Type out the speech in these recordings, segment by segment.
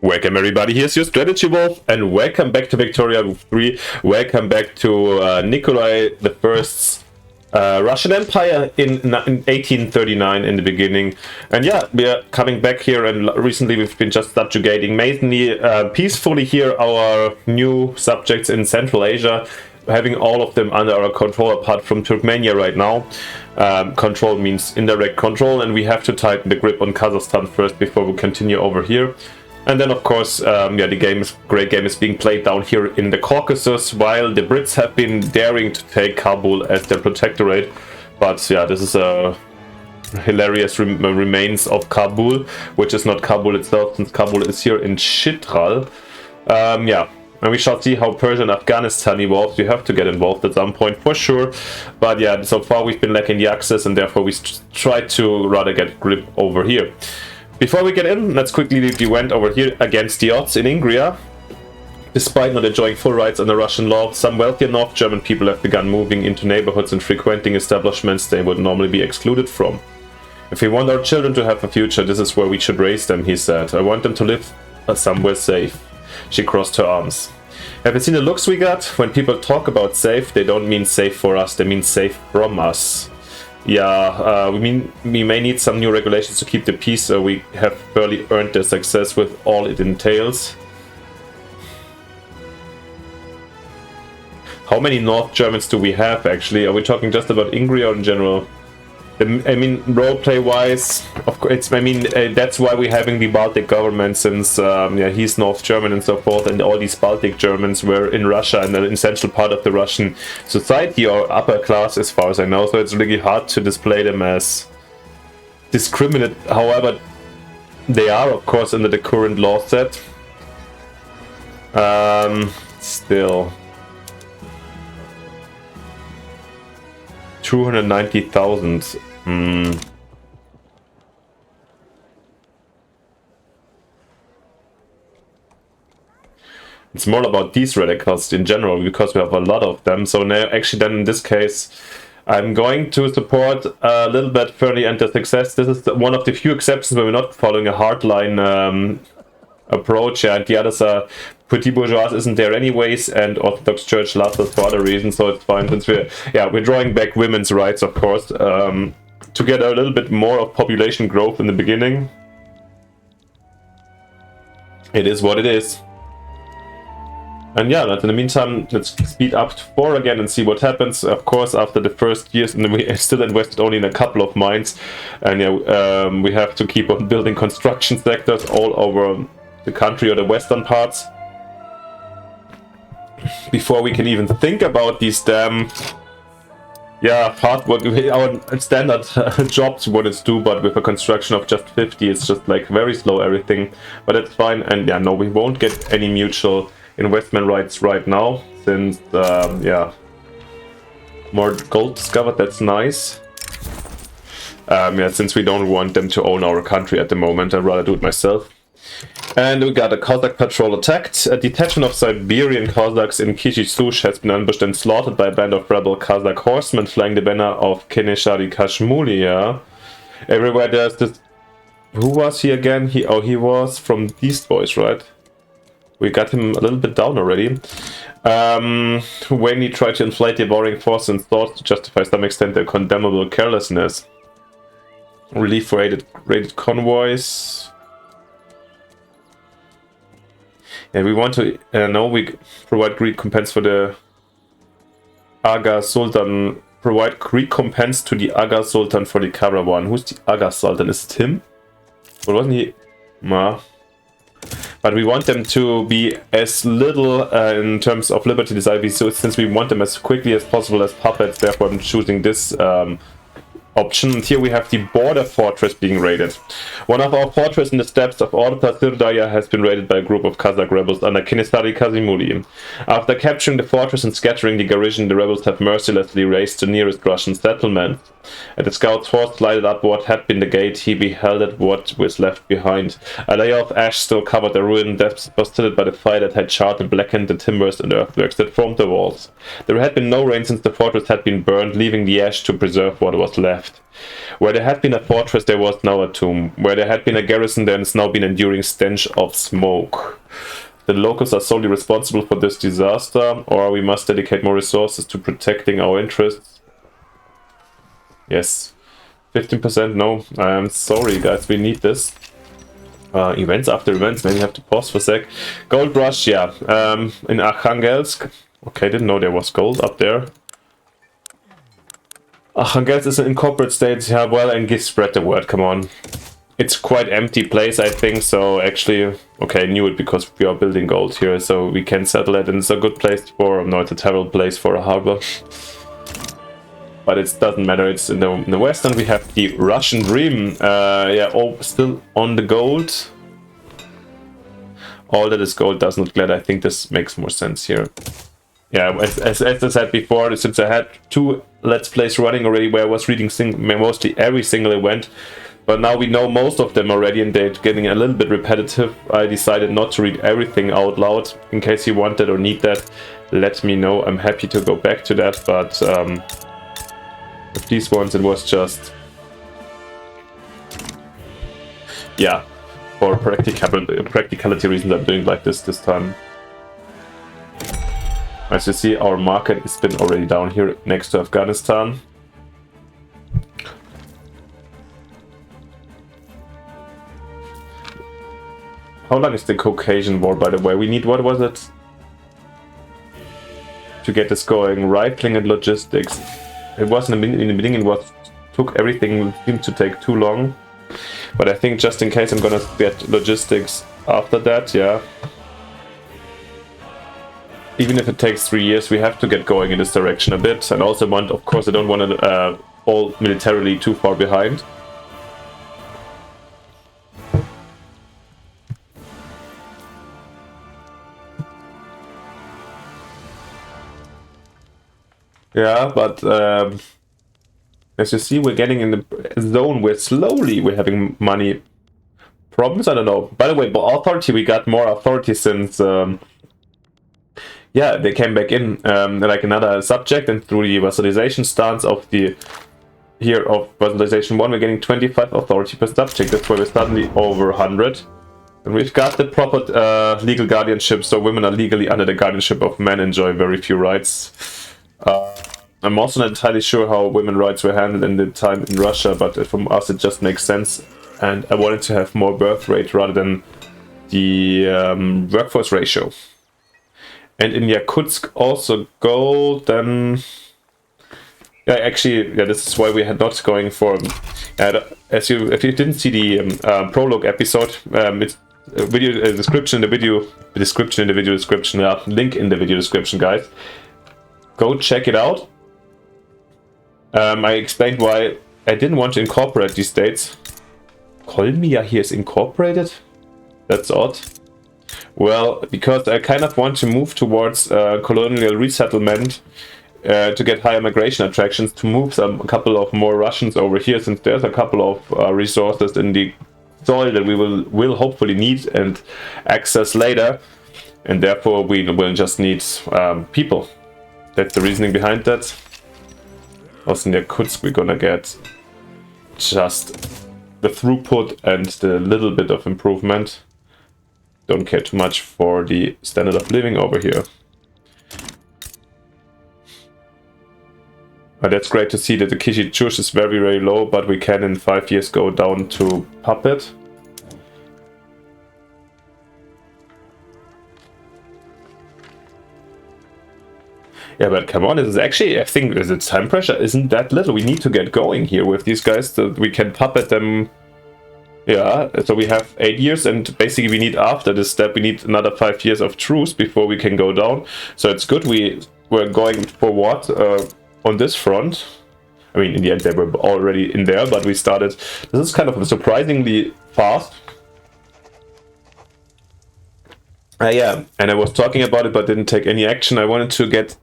Welcome everybody, here's your Strategy Wolf, and welcome back to Victoria 3. Welcome back to Nicolas I Russian Empire in 1839 in the beginning. And yeah, we are coming back here, and recently we've been just subjugating mainly peacefully here our new subjects in Central Asia, having all of them under our control apart from Turkmenia right now. Control means indirect control, and we have to tighten the grip on Kazakhstan first before we continue over here. And then, of course, yeah, the great game is being played down here in the Caucasus, while the Brits have been daring to take Kabul as their protectorate. But yeah, this is a hilarious remains of Kabul, which is not Kabul itself, since Kabul is here in Chitral. Yeah, and we shall see how Persia and Afghanistan evolves. We have to get involved at some point for sure. But yeah, so far we've been lacking the access, and therefore we try to rather get grip over here. Before we get in, let's quickly leave the event over here against the odds in Ingria. Despite not enjoying full rights under Russian law, some wealthier North German people have begun moving into neighborhoods and frequenting establishments they would normally be excluded from. If we want our children to have a future, this is where we should raise them, he said. I want them to live somewhere safe. She crossed her arms. Have you seen the looks we got? When people talk about safe, they don't mean safe for us, they mean safe from us. Yeah, we may need some new regulations to keep the peace, so we have barely earned their success with all it entails. How many North Germans do we have, actually? Are we talking just about Ingria or in general? I mean, roleplay wise, of course, that's why we're having the Baltic government, since yeah, he's North German and so forth, and all these Baltic Germans were in Russia and an essential part of the Russian society or upper class, as far as I know. So it's really hard to display them as discriminate. However, they are, of course, under the current law set. Still. 290,000. It's more about these radicals in general, because we have a lot of them. So now, actually, then in this case, I'm going to support a little bit fairly anti-success. This is one of the few exceptions where we're not following a hardline approach. Yeah, the others are Petit Bourgeois isn't there anyways, and Orthodox Church loves us for other reasons, so it's fine, since we're drawing back women's rights, of course, to get a little bit more of population growth in the beginning. It is what it is. And yeah, in the meantime, let's speed up to 4 again and see what happens. Of course, after the first years, and we still invested only in a couple of mines, and yeah, we have to keep on building construction sectors all over the country or the western parts before we can even think about these damn, yeah, hard work. Our standard jobs wouldn't do, but with a construction of just 50, it's just like very slow everything. But it's fine, and yeah, no, we won't get any mutual investment rights right now, since yeah, more gold discovered. That's nice. Yeah, since we don't want them to own our country at the moment, I'd rather do it myself. And we got a Cossack patrol attacked. A detachment of Siberian Cossacks in Kishisush has been ambushed and slaughtered by a band of rebel Kazakh horsemen flying the banner of Keneshari Kashmulia. Everywhere there's this. Who was he again? He was from these boys, right? We got him a little bit down already. When he tried to inflate the warring force and thought to justify to some extent their condemnable carelessness. Relief for raided convoys. And we want to know we provide recompense for the Aga Sultan. Provide recompense to the Aga Sultan for the caravan. Who's the Aga Sultan? Is it him? Or wasn't he? Nah. But we want them to be as little in terms of liberty desire, so since we want them as quickly as possible as puppets, therefore I'm choosing this option. And here we have the border fortress being raided. One of our fortresses in the steppes of Orta Sirdaya has been raided by a group of Kazakh rebels under Kenesari Kazimuli. After capturing the fortress and scattering the garrison, the rebels have mercilessly razed the nearest Russian settlement. At the scout's horse lighted up what had been the gate, he beheld it what was left behind. A layer of ash still covered the ruined depths posted by the fire that had charred and blackened the timbers and earthworks that formed the walls. There had been no rain since the fortress had been burned, leaving the ash to preserve what was left. Where there had been a fortress, there was now a tomb. Where there had been a garrison, there has now been enduring stench of smoke. The locals are solely responsible for this disaster, or we must dedicate more resources to protecting our interests. Yes. 15%, no. I'm sorry, guys, we need this. Events after events, maybe I have to pause for a sec. Gold Rush, yeah. In Arkhangelsk. Okay, didn't know there was gold up there. Arkhangelsk is an incorporated state, yeah, well, and spread the word, come on. It's quite empty place, I think, so actually, okay, I knew it because we are building gold here, so we can settle it, and it's a good place for, no, it's a terrible place for a harbor. But it doesn't matter, it's in the west, and we have the Russian Dream, yeah, all still on the gold. All that is gold does not glitter, I think this makes more sense here. Yeah, as I said before, since I had 2 Let's Plays running already where I was reading mostly every single event, but now we know most of them already and they're getting a little bit repetitive. I decided not to read everything out loud. In case you want that or need that, let me know. I'm happy to go back to that, but with these ones it was just... yeah, for practicality reasons I'm doing like this time. As you see, our market has been already down here next to Afghanistan. How long is the Caucasian War, by the way? We need, what was it? To get this going, rifling and logistics. It wasn't in the beginning, it was took everything, seemed to take too long. But I think just in case I'm gonna get logistics after that, yeah. Even if it takes 3 years, we have to get going in this direction a bit. And also want, of course, I don't want to fall militarily too far behind. Yeah, but as you see, we're getting in the zone where slowly we're having money problems. I don't know. By the way, by authority, we got more authority since, yeah, they came back in like another subject, and through the vassalization stance of the here of vassalization 1, we're getting 25 authority per subject. That's why we're suddenly over 100. And we've got the proper legal guardianship, so women are legally under the guardianship of men, enjoy very few rights. I'm also not entirely sure how women's rights were handled in the time in Russia, but from us it just makes sense. And I wanted to have more birth rate rather than the workforce ratio. And in Yakutsk also gold, then... yeah, actually, yeah, this is why we had not going for... if you didn't see the prologue episode, it's video description in the video description, link in the video description, guys. Go check it out. I explained why I didn't want to incorporate these states. Kolmia here is incorporated? That's odd. Well, because I kind of want to move towards colonial resettlement to get higher migration attractions, to move a couple of more Russians over here, since there's a couple of resources in the soil that we will hopefully need and access later, and therefore we will just need people. That's the reasoning behind that. Also in Yakutsk we're gonna get just the throughput and the little bit of improvement. Don't care too much for the standard of living over here. But that's great to see that the Kishichush is very, very low, but we can in 5 years go down to Puppet. Yeah, but come on, it is actually, I think the time pressure isn't that little. We need to get going here with these guys, so we can puppet them. Yeah, so we have 8 years, and basically we need, after this step, we need another 5 years of truce before we can go down. So it's good we're going forward on this front. I mean, in the end they were already in there, but we started, this is kind of surprisingly fast. Yeah, and I was talking about it but didn't take any action. I wanted to get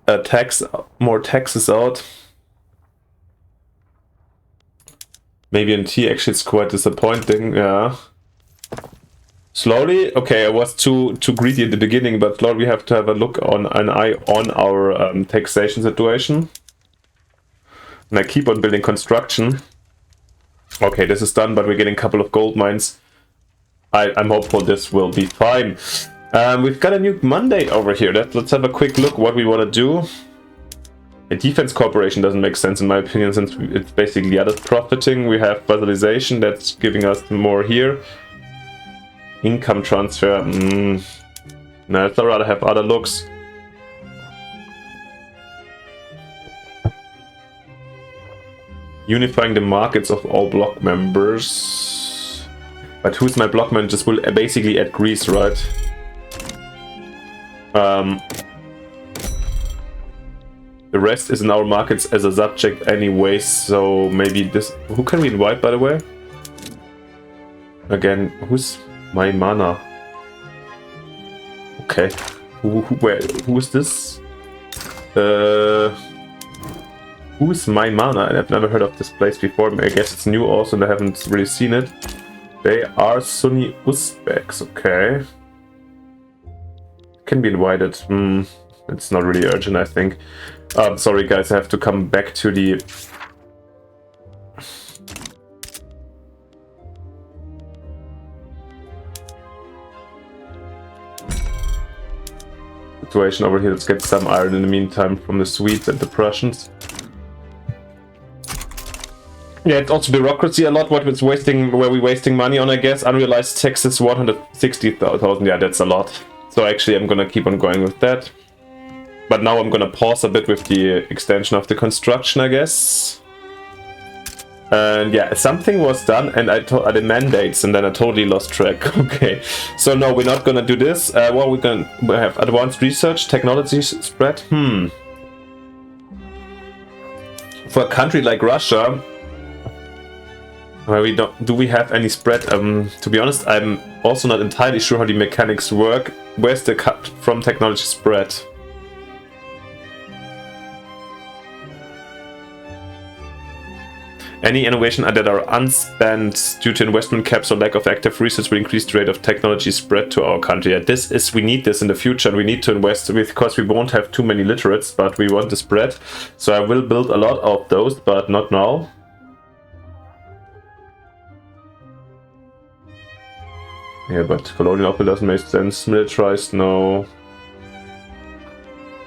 more taxes out. Maybe in T actually it's quite disappointing, yeah. Slowly, okay, I was too greedy in the beginning, but slowly we have to have a look on an eye on our taxation situation. And I keep on building construction. Okay, this is done, but we're getting a couple of gold mines. I'm hopeful this will be fine. We've got a new mandate over here. Let's have a quick look what we want to do. A defense corporation doesn't make sense in my opinion, since it's basically others profiting. We have vassalization that's giving us more here. Income transfer. No, I'd rather have other looks. Unifying the markets of all block members. But who's my block member? This will basically add Greece, right? The rest is in our markets as a subject anyway, so maybe this... Who can we invite, by the way? Again, who's my mana? Okay. Who is this? Who's my mana? I've never heard of this place before. I guess it's new also and I haven't really seen it. They are Sunni Uzbeks, okay. Can be invited. It's not really urgent, I think. Sorry guys, I have to come back to the... situation over here. Let's get some iron in the meantime from the Swedes and the Prussians. Yeah, it's also bureaucracy a lot, what it's wasting, where we're wasting money on, I guess. Unrealized taxes, 160,000, yeah, that's a lot. So actually I'm gonna keep on going with that. But now I'm gonna pause a bit with the extension of the construction, I guess. And yeah, something was done and I the mandates and then I totally lost track. Okay, so no, we're not gonna do this. Well, we have advanced research, technology spread. For a country like Russia, where we don't, do we have any spread? To be honest, I'm also not entirely sure how the mechanics work. Where's the cut from technology spread? Any innovation that are unspent due to investment caps or lack of active research will increase the rate of technology spread to our country. Yeah, we need this in the future and we need to invest because we won't have too many literates, but we want the spread. So I will build a lot of those, but not now. Yeah, but colonial outfit doesn't make sense. Militarized, no.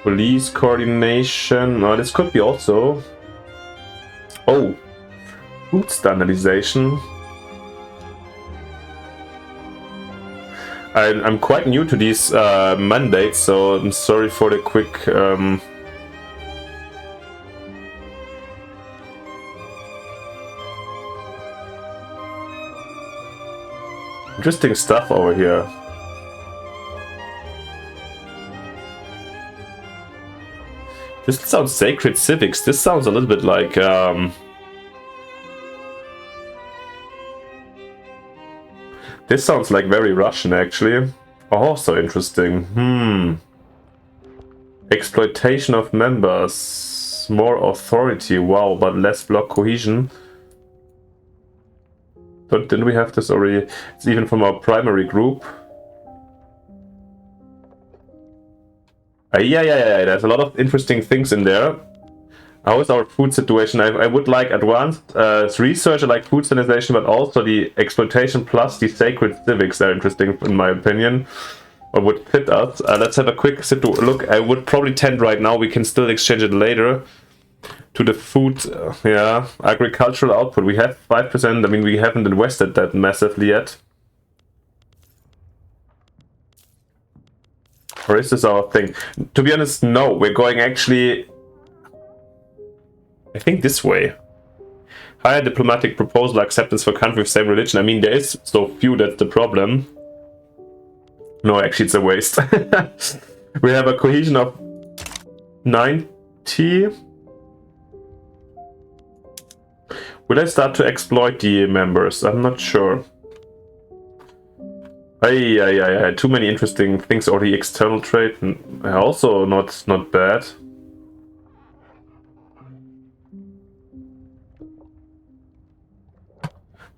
Police coordination, no, this could be also. Oh. Food standardization. I'm quite new to these mandates, so I'm sorry for the quick interesting stuff over here. This sounds sacred civics. This sounds a little bit like this sounds like very Russian, actually. Oh, so interesting. Exploitation of members. More authority. Wow, but less block cohesion. But didn't we have this already? It's even from our primary group. Yeah. There's a lot of interesting things in there. How is our food situation? I would like advanced research, I like food standardization, but also the exploitation plus the sacred civics are interesting in my opinion, or would fit us. Let's have a quick look. I would probably tend right now, we can still exchange it later, to the food, yeah, agricultural output. We have 5%, I mean, we haven't invested that massively yet. Or is this our thing? To be honest, no, we're going actually... I think this way. Higher diplomatic proposal acceptance for country with same religion. I mean, there is so few, that's the problem. No, actually, it's a waste. We have a cohesion of 90. Will I start to exploit the members? I'm not sure. Yeah. Too many interesting things. Or the external trade, also not bad.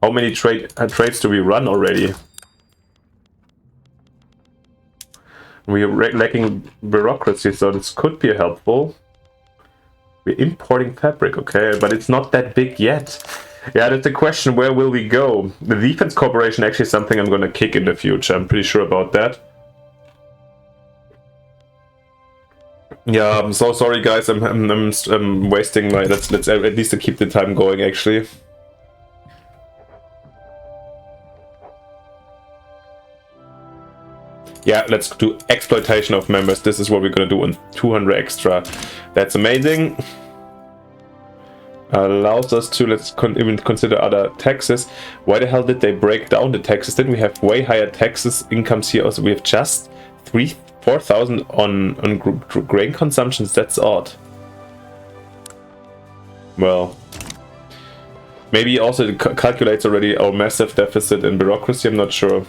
How many trades do we run already? We're lacking bureaucracy, so this could be helpful. We're importing fabric, okay, but it's not that big yet. Yeah, that's the question, where will we go? The defense corporation actually is something I'm gonna kick in the future, I'm pretty sure about that. Yeah, I'm so sorry guys, I'm wasting my... Let's at least keep the time going actually. Yeah, let's do exploitation of members. This is what we're gonna do on 200 extra. That's amazing. Allows us to, let's even consider other taxes. Why the hell did they break down the taxes? Didn't we have way higher taxes incomes here? Also, we have just 4,000 on grain consumptions. That's odd. Well, maybe also it calculates already our massive deficit in bureaucracy. I'm not sure.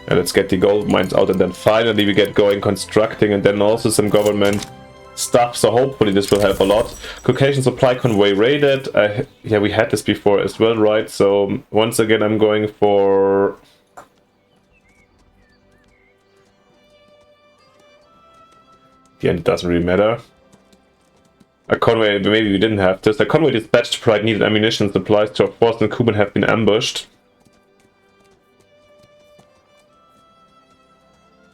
Yeah, let's get the gold mines out, and then finally we get going constructing, and then also some government stuff, so hopefully this will help a lot. Caucasian supply convoy raided. Yeah, we had this before as well, right? So once again I'm going for... Yeah, it doesn't really matter. A convoy, maybe we didn't have this. A convoy dispatched to provide needed ammunition and supplies to our force in Kuban have been ambushed.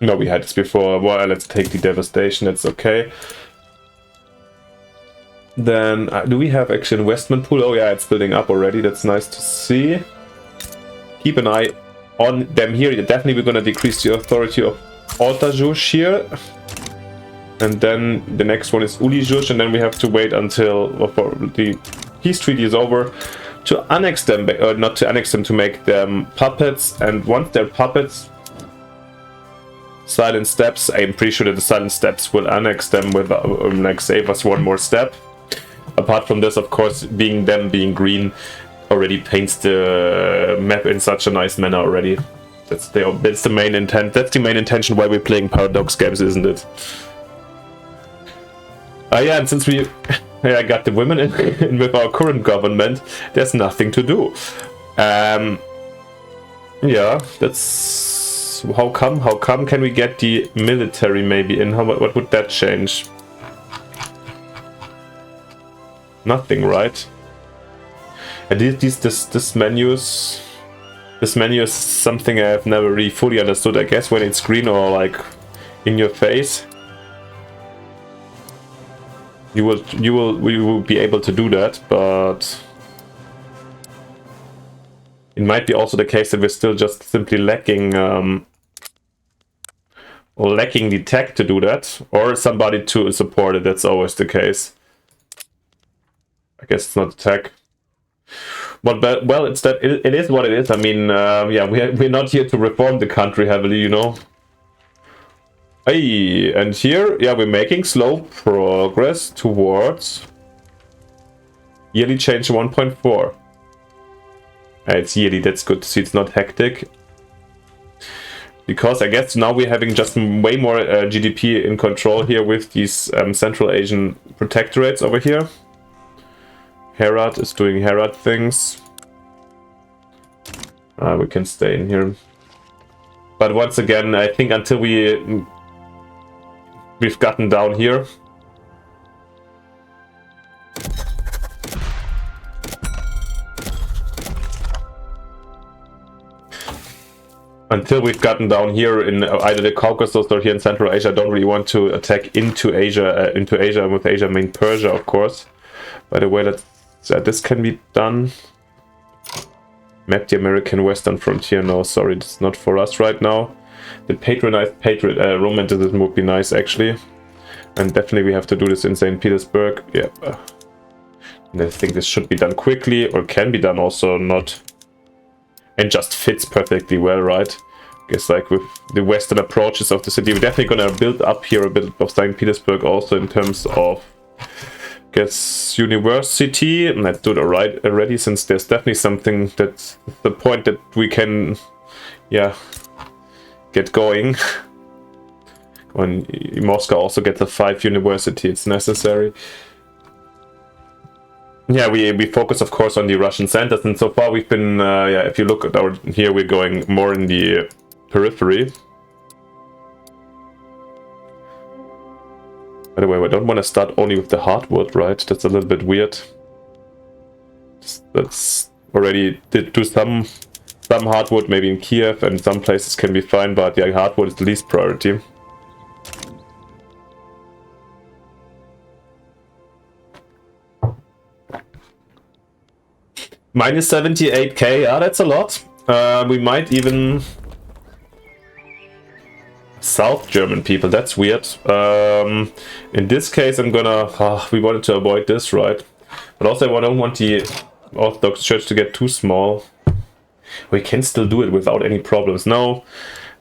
No, we had this before. Well, let's take the devastation, that's okay. Then, do we have actually investment pool? Oh yeah, it's building up already, that's nice to see. Keep an eye on them here. Definitely we're gonna decrease the authority of Altajush here. And then the next one is Ulijush, and then we have to wait until the peace treaty is over to annex them, or not to annex them, to make them puppets. And once they're puppets, silent steps, I'm pretty sure that the silent steps will annex them with like save us one more step. Apart from this, of course, being green already paints the map in such a nice manner already. That's the main intent. That's the main intention why we're playing paradox games, isn't it? Yeah, and since we got the women in with our current government, there's nothing to do. Yeah, that's... How come? How come? Can we get the military maybe in? What would that change? Nothing, right? And this menu is something I have never really fully understood. I guess when it's green or like in your face, we will be able to do that, but it might be also the case that we're still just simply lacking the tech to do that, or somebody to support it. That's always the case. I guess it's not tech, but well, it's that it is what it is. I mean, yeah, we're not here to reform the country heavily, you know. Hey, and here, yeah, we're making slow progress towards yearly change 1.4. It's yearly, that's good to see. It's not hectic. Because I guess now we're having just way more GDP in control here with these Central Asian protectorates over here. Herat is doing Herat things. We can stay in here. But once again, I think until we've gotten down here. Until we've gotten down here in either the Caucasus or here in Central Asia, I don't really want to attack into Asia, with Asia mean Persia, of course. By the way, this can be done. Map the American Western frontier. No, sorry, it's not for us right now. The patronized romanticism would be nice, actually. And definitely we have to do this in St. Petersburg. Yeah. And I think this should be done quickly, or can be done also not. And just fits perfectly well, right? I guess like with the western approaches of the city, we're definitely gonna build up here a bit of St. Petersburg also in terms of, I guess, university. And let's do it already, since there's definitely something that's the point that we can, yeah, get going. When Moscow also gets a 5th university, it's necessary. yeah, we focus, of course, on the Russian centers, and so far we've been, yeah, if you look at our, here we're going more in the periphery. By the way, I don't want to start only with the hardwood, right? That's a little bit weird. That's already did do some hardwood, maybe in Kiev, and some places can be fine, but yeah, hardwood is the least priority. Minus 78k, yeah, that's a lot. We might even... South German people, that's weird. In this case, I'm gonna... we wanted to avoid this, right? But also I don't want the Orthodox Church to get too small. We can still do it without any problems. No,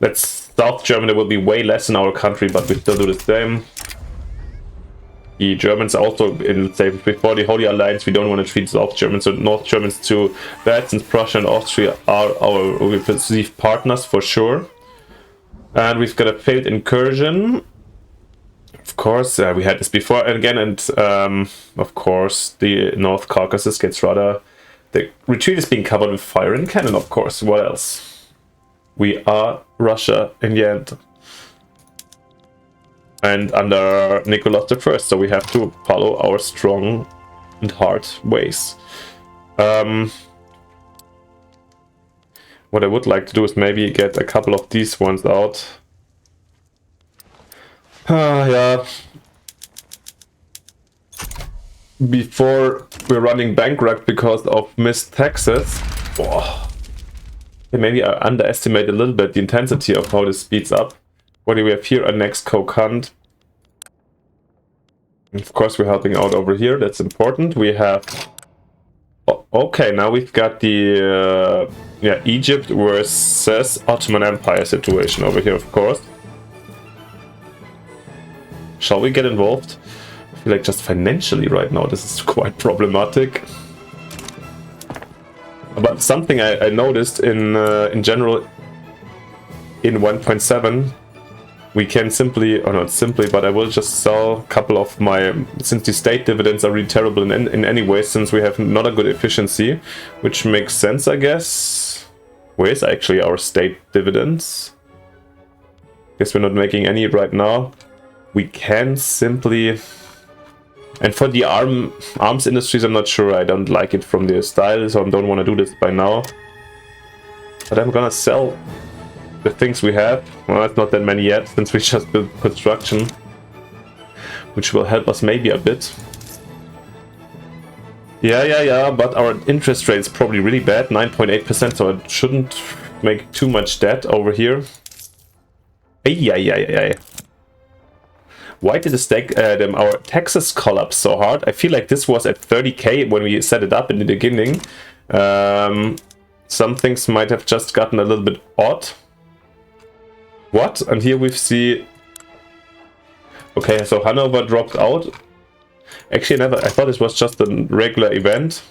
that's South German, there will be way less in our country, but we still do the same. The Germans also, in, let's say, before the Holy Alliance, we don't want to treat South Germans or North Germans too bad, since Prussia and Austria are our, we perceived partners for sure. And we've got a failed incursion. Of course, we had this before again, and of course, the North Caucasus gets rather... The retreat is being covered with fire and cannon, of course. What else? We are Russia in the end. And under Nicolas I, so we have to follow our strong and hard ways. What I would like to do is maybe get a couple of these ones out. Yeah. Before we're running bankrupt because of missed taxes. Oh. Maybe I underestimate a little bit the intensity of how this speeds up. What do we have here? A next co-hunt. Of course, we're helping out over here. That's important. We have... Oh, okay, now we've got the yeah, Egypt versus Ottoman Empire situation over here, of course. Shall we get involved? I feel like just financially right now, this is quite problematic. But something I noticed in general in 1.7, we can simply, or not simply, but I will just sell a couple of my, since the state dividends are really terrible in any way, since we have not a good efficiency, which makes sense, I guess. Where is actually our state dividends? Guess we're not making any right now. We can simply... And for the arms industries, I'm not sure. I don't like it from the style, so I don't want to do this by now. But I'm gonna sell the things we have. Well, that's not that many yet, since we just built construction, which will help us maybe a bit. Yeah, but our interest rate is probably really bad, 9.8%, so I shouldn't make too much debt over here. Ay. Why did our taxes collapse so hard? I feel like this was at 30k when we set it up in the beginning. Some things might have just gotten a little bit odd. What? And here we see... Okay, so Hanover dropped out. Actually, I thought this was just a regular event.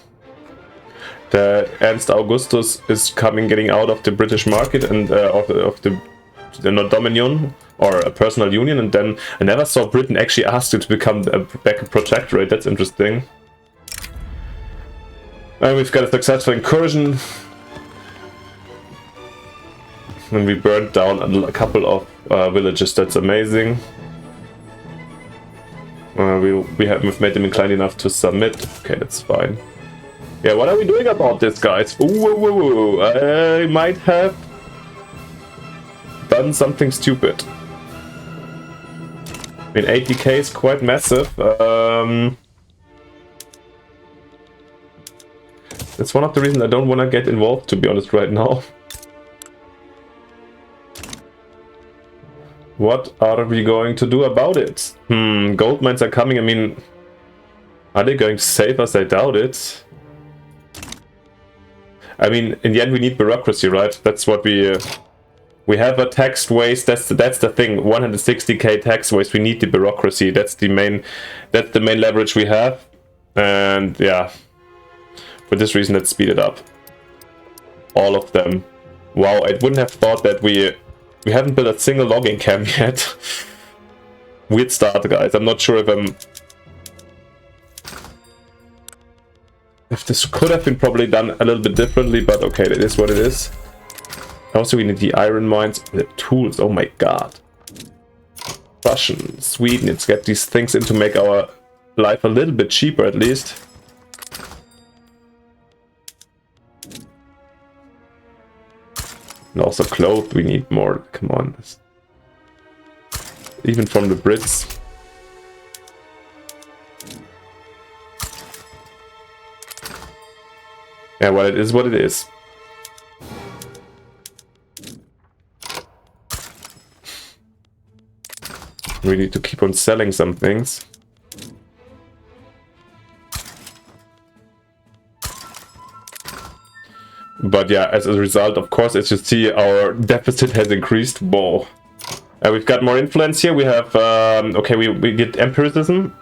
The Ernst Augustus is getting out of the British market and of the Dominion, or a personal union, and then I never saw Britain actually ask it to become back a protectorate. That's interesting. And we've got a successful incursion. And we burned down a couple of villages. That's amazing. We've made them inclined enough to submit. Okay, that's fine. Yeah, what are we doing about this, guys? Ooh, I might have done something stupid. I mean, 80k is quite massive. That's one of the reasons I don't want to get involved, to be honest, right now. What are we going to do about it? Gold mines are coming. I mean, are they going to save us? I doubt it. I mean, in the end, we need bureaucracy, right? That's what we have a tax waste. That's the thing. 160k tax waste. We need the bureaucracy. That's the main leverage we have. And yeah, for this reason, let's speed it up. All of them. Wow, I wouldn't have thought that we haven't built a single logging camp yet. Weird start, guys. I'm not sure if I'm... This could have been probably done a little bit differently, but okay, it is what it is. Also, we need the iron mines, the tools. Oh my god. Russian, Sweden, let's get these things in to make our life a little bit cheaper at least. And also clothes, we need more. Come on. Even from the Brits. Yeah, well, it is what it is. We need to keep on selling some things. But yeah, as a result, of course, as you see, our deficit has increased. Whoa. We've got more influence here. We have, okay, we get empiricism,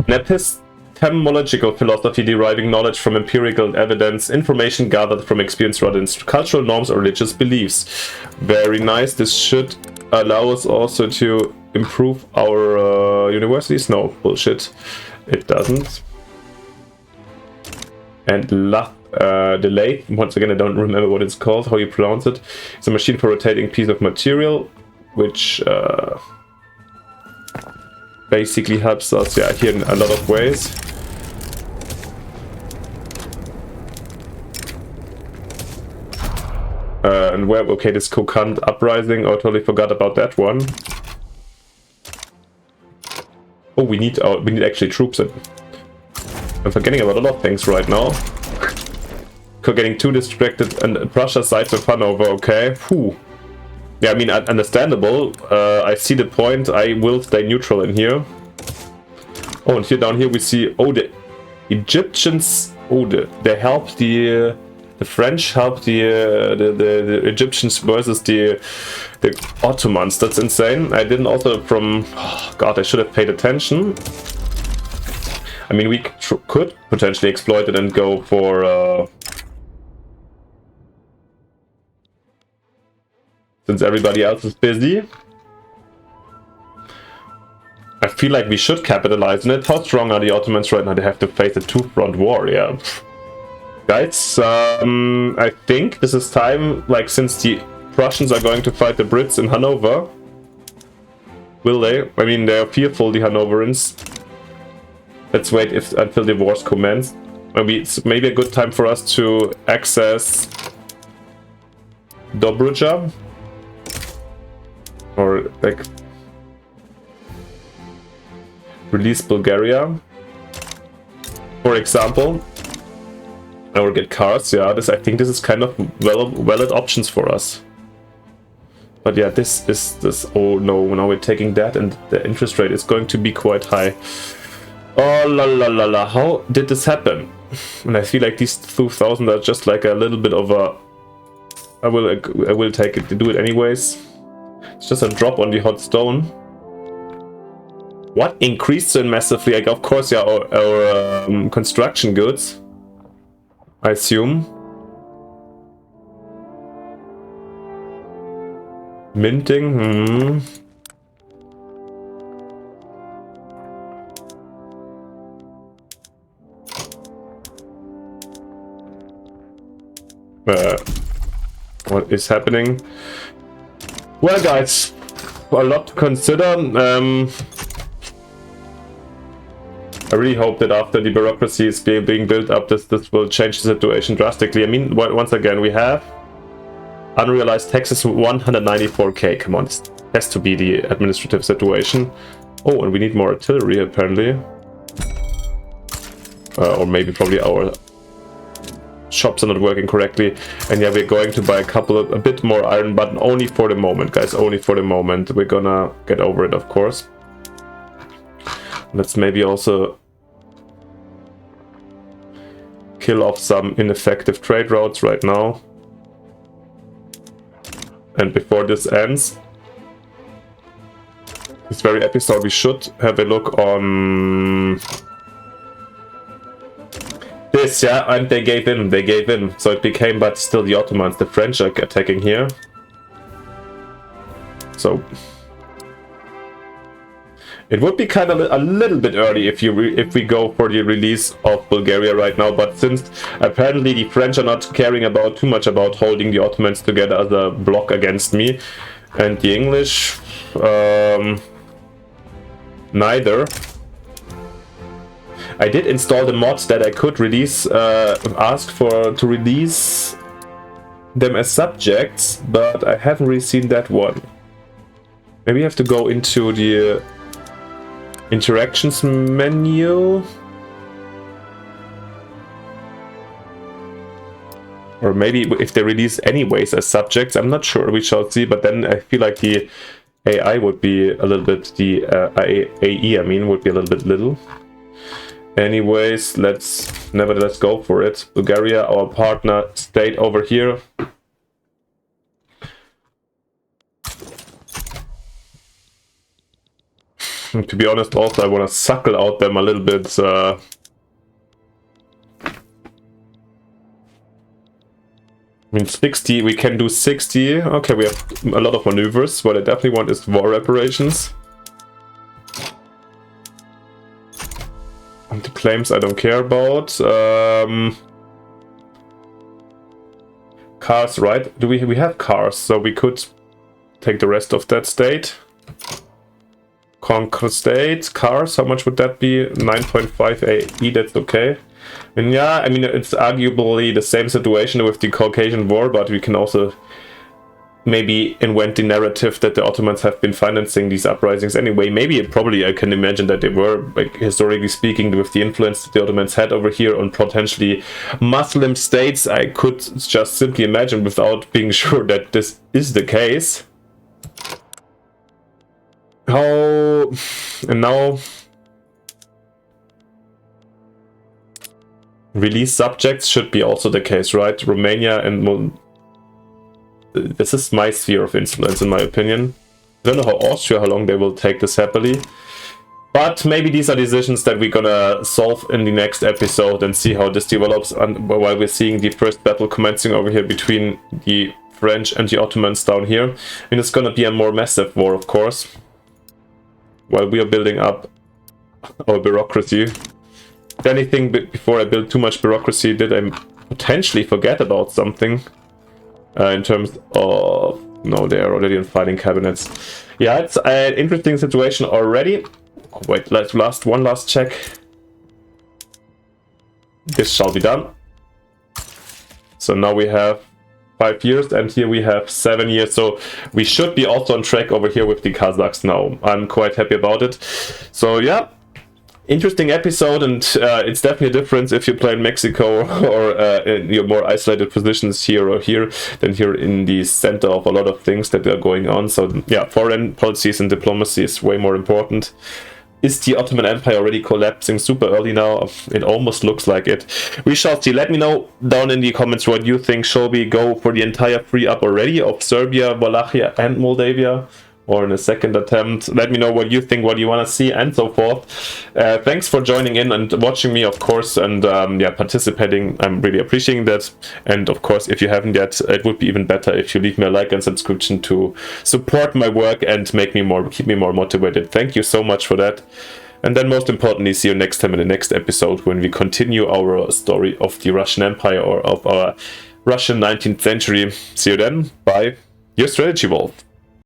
epistemological philosophy deriving knowledge from empirical evidence, information gathered from experience rather than cultural norms or religious beliefs. Very nice. This should allow us also to improve our universities. No, bullshit. It doesn't. And delay, once again, I don't remember what it's called, how you pronounce it. It's a machine for rotating piece of material, which basically helps us, yeah, here in a lot of ways. And where, okay, this Kokand uprising, I totally forgot about that one. Oh, we need actually troops in. I'm forgetting about a lot of things right now. Getting too distracted, and Prussia sides with Hanover, okay. Whew. Yeah, I mean, understandable. I see the point. I will stay neutral in here. Oh, and here down here we see, oh, the Egyptians, oh, they helped the French helped the Egyptians versus the Ottomans. That's insane. I didn't also oh, God, I should have paid attention. I mean, we could potentially exploit it and go for since everybody else is busy. I feel like we should capitalize on it. How strong are the Ottomans right now? They have to face a two-front war, yeah. Guys, I think this is time, like, since the Prussians are going to fight the Brits in Hanover. Will they? I mean, they are fearful, the Hanoverians. Let's wait until the wars commence. Maybe it's maybe a good time for us to access Dobruja. Or, like, release Bulgaria, for example, or get cars. Yeah, I think this is kind of valid options for us. But yeah, this. Oh no, now we're taking that, and the interest rate is going to be quite high. Oh la la la la! How did this happen? And I feel like these 2,000 are just like a little bit of a. I will take it to do it anyways. It's just a drop on the hot stone. What increased so massively? Like, of course, yeah, our construction goods, I assume. Minting, what is happening? Well, guys, a lot to consider. I really hope that after the bureaucracy is being built up, this will change the situation drastically. I mean, once again, we have unrealized taxes 194k. Come on, this has to be the administrative situation. Oh, and we need more artillery apparently, or maybe probably our shops are not working correctly. And yeah, we're going to buy a bit more iron, but only for the moment, guys. Only for the moment. We're gonna get over it, of course. Let's maybe also kill off some ineffective trade routes right now. And before this ends, this very episode, we should have a look on this, yeah, and they gave in, so it became, but still the Ottomans, the French are attacking here. So It would be kind of a little bit early if we go for the release of Bulgaria right now, but since apparently the French are not caring about too much about holding the Ottomans together as a bloc against me, and the English neither. I did install the mod that I could release, ask to release them as subjects, but I haven't really seen that one. Maybe I have to go into the interactions menu, or maybe if they release anyways as subjects, I'm not sure, we shall see. But then I feel like the AI would be a little bit, the AE I mean, would be a little bit little. Anyways, let's nevertheless go for it. Bulgaria, our partner state over here. To be honest, also I want to suckle out them a little bit. I mean, 60, we can do 60. Okay, we have a lot of maneuvers. What I definitely want is war reparations. And the claims I don't care about. Cars, right? Do we have cars? So we could take the rest of that state. Conquer state, cars, how much would that be? 9.5 AE, that's okay. And yeah, I mean, it's arguably the same situation with the Caucasian War, but we can also maybe invent the narrative that the Ottomans have been financing these uprisings anyway. Maybe, probably, I can imagine that they were, like, historically speaking, with the influence that the Ottomans had over here on potentially Muslim states. I could just simply imagine without being sure that this is the case. And now release subjects should be also the case, right? Romania and this is my sphere of influence, in my opinion. I don't know how Austria, how long they will take this happily, but maybe these are decisions that we're gonna solve in the next episode and see how this develops. And while we're seeing the first battle commencing over here between the French and the Ottomans down here, and it's gonna be a more massive war, of course. While we are building up our bureaucracy. Anything before I build too much bureaucracy, did I potentially forget about something? In terms of... No, they are already in fighting cabinets. Yeah, it's an interesting situation already. Oh, wait, one last check. This shall be done. So now we have 5 years, and here we have 7 years, so we should be also on track over here with the Kazakhs now. I'm quite happy about it. So yeah, interesting episode, and it's definitely a difference if you play in Mexico or in your more isolated positions here or here than here in the center of a lot of things that are going on. So yeah, foreign policies and diplomacy is way more important. Is the Ottoman Empire already collapsing super early now? It almost looks like it. We shall see. Let me know down in the comments what you think. Shall we go for the entire free up already of Serbia, Wallachia and Moldavia? Or in a second attempt? Let me know what you think, what you want to see, and so forth. Thanks for joining in and watching me, of course, and yeah, participating. I'm really appreciating that. And of course, if you haven't yet, it would be even better if you leave me a like and subscription to support my work and keep me more motivated. Thank you so much for that. And then most importantly, see you next time in the next episode when we continue our story of the Russian Empire, or of our Russian 19th century. See you then. Bye. Your Strategy Wolf.